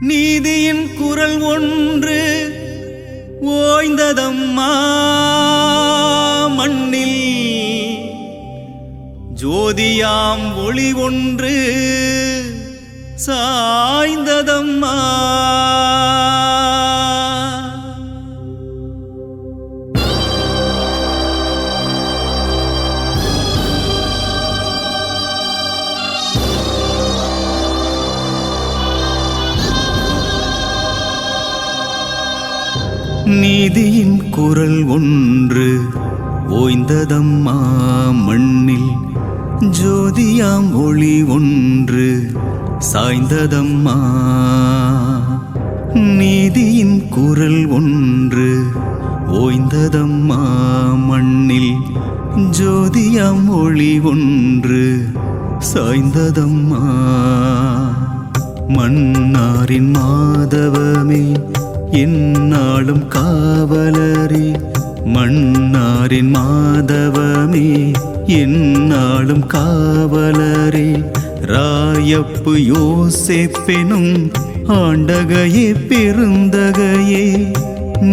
நீதியின் குரல் ஒன்று ஓய்ந்ததம்மா மண்ணில், ஜோதியாம் ஒளி ஒன்று சாய்ந்ததம்மா. நீதியின் குரல் ஒன்று ஓய்ந்ததம்மா மண்ணில், ஜோதியாம் ஒளி ஒன்று சாய்ந்ததம்மா. நீதியின் குரல் ஒன்று ஓய்ந்ததம்மா மண்ணில், ஜோதியாம் ஒளி ஒன்று சாய்ந்ததம்மா. மன்னாரின் மாதவமே என்னாலும் காவலரே, மன்னாரின் மாதவமே என்னாலும் காவலரே, ராயப்பு யோசேப்பெனும் ஆண்டகையே பெருந்தகையே.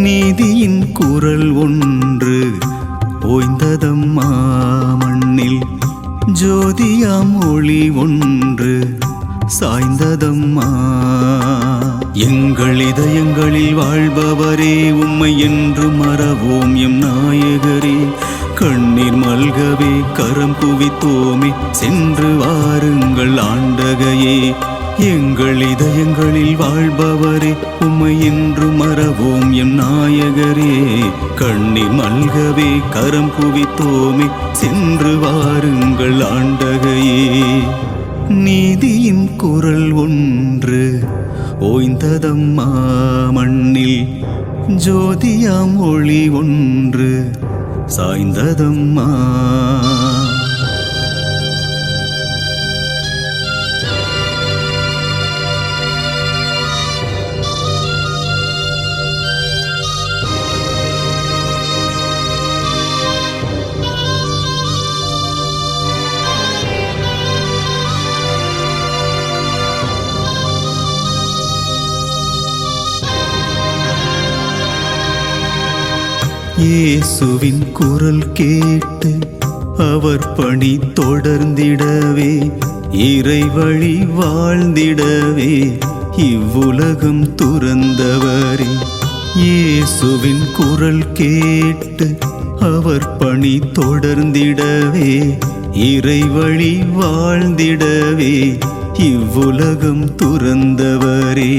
நீதியின் குரல் ஒன்று ஓய்ந்ததம்மா மண்ணில், ஜோதியாம் ஒளி ஒன்று சாய்ந்ததம்மா. எங்கள் இதயங்களில் வாழ்பவரே, உம்மை என்று மறவோம் எம் நாயகரே. கண்ணீர் மல்கவே கரம் குவித்தோமே, சென்று வாருங்கள் ஆண்டகையே. எங்கள் இதயங்களில் வாழ்பவரே, உம்மை என்று மறவோம் எம் நாயகரே. கண்ணீர் மல்கவே கரம் குவித்தோமே, சென்று வாருங்கள் ஆண்டகையே. நீதியின் குரல் ஒன்று ஓய்ந்ததம்மா மண்ணில், ஜோதியாம் ஒளி ஒன்று சாய்ந்ததம்மா. இயேசுவின் குரல் கேட்டு அவர் பணி தொடர்ந்திடவே, இறைவழி வாழ்ந்திடவே இவ்வுலகம் துறந்தவரே. இயேசுவின் குரல் கேட்டு அவர் பணி தொடர்ந்திடவே, இறைவழி வாழ்ந்திடவே இவ்வுலகம் துறந்தவரே.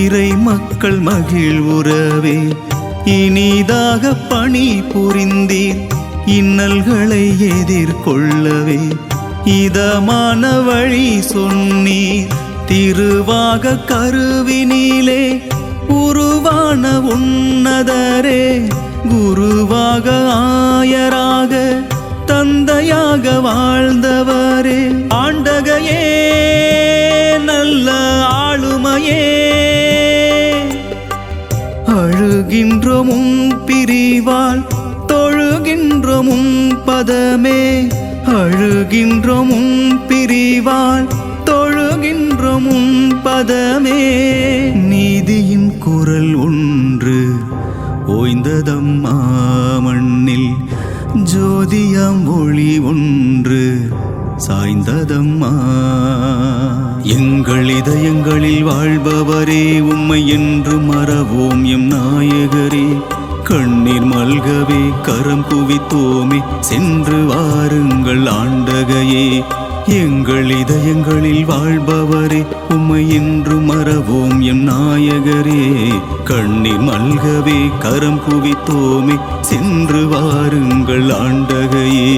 இறை மக்கள் மகிழ்வுறவே இனிதாக பணி புரிந்தீர், இன்னல்களை எதிர்கொள்ளவே இதமான வழி சொன்னீர். திருவாக கருவினிலே உருவான உன்னதரே, குருவாக ஆயராக தந்தையாக வாழ்ந்தவரே. ஆண்டகையே நல்ல ஆளுமையே, அழுகின்றோமும் பிரிவால் தொழுகின்றோமும் பதமே, அழுகின்றோமும் பிரிவால் தொழுகின்றோமும் பதமே. நீதியின் குரல் ஒன்று ஓய்ந்ததம்மா மண்ணில், ஜோதியாம் ஒளி ஒன்று சாய்ந்ததம்மா. எங்கள் இதயங்களில் வாழ்பவரே, உம்மை என்று மறவோம் எம் நாயகரே. கண்ணீர் மல்கவே கரம் குவித்தோமே, சென்று வாருங்கள் ஆண்டகையே. எங்கள் இதயங்களில் வாழ்பவரே, உம்மை என்று மறவோம் எம் நாயகரே. கண்ணீர் மல்கவே கரம் குவித்தோமே, சென்று வாருங்கள் ஆண்டகையே.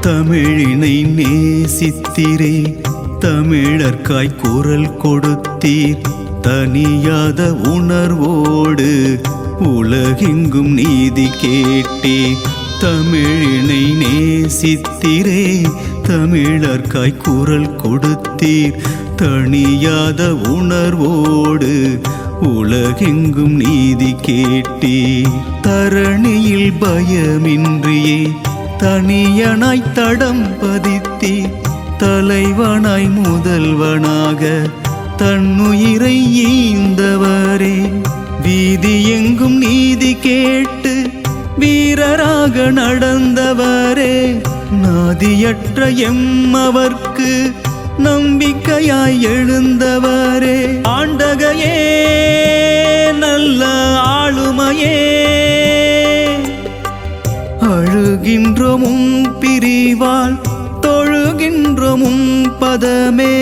தமிழினை நேசித்திரே, தமிழர்க்காய் குரல் கொடுத்தீர். தனியாத உணர்வோடு உலகெங்கும் நீதி கேட்டீர் தமிழினை நேசித்திரே தமிழர்க்காய் குரல் கொடுத்தீர் தணியாத உணர்வோடு உலகெங்கும் நீதி கேட்டீர் தரணியில் பயமின்றியே தனியனாய் தடம் பதித்தீர் தலைவனாய் முதல்வனாக தன்னுயிரை ஈந்தவரே வீதி எங்கும் நீதி கேட்டு வீரராக நடந்தவரே நாதியற்ற எம்மவர்க்கு நம்பிக்கையாய் எழுந்தவரே ஆண்டகையே நல்ல ஆளுமையே அழுகின்றோமும் பிரிவால் தொழுகின்றோமும் பதமே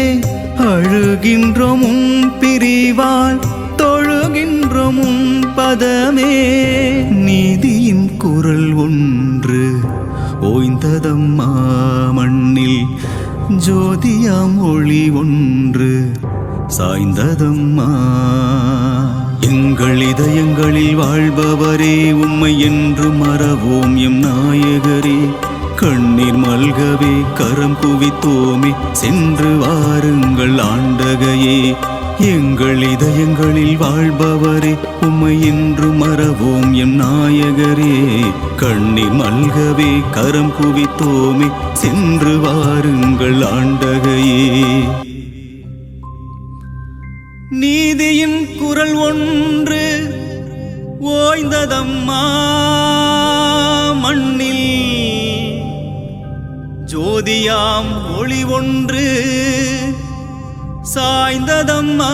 அழுகின்றோமும் பிரிவால் தொழுகின்றோமும் பதமே நீதியின் குரல் ஒன்று ஓய்ந்ததம்மா மண்ணில் ஜோதியாம் ஒளி ஒன்று சாய்ந்ததம்மா எங்கள் இதயங்களில் வாழ்பவரே உம்மை என்று மறவோம் எம் நாயகரே கண்ணீர் மல்கவே கரம் குவித்தோமே சென்று வாருங்கள் ஆண்டகையே எங்கள் இதயங்களில் வாழ்பவரே உம்மை என்று மறவோம் எம் நாயகரே கண்ணீர் மல்கவே கரம் குவித்தோமே சென்று வாருங்கள் ஆண்டகையே நீதியின் குரல் ஒன்று ஓய்ந்ததம்மா மண்ணில் ஜோதியாம் ஒளி ஒன்று சாய்ந்ததம்மா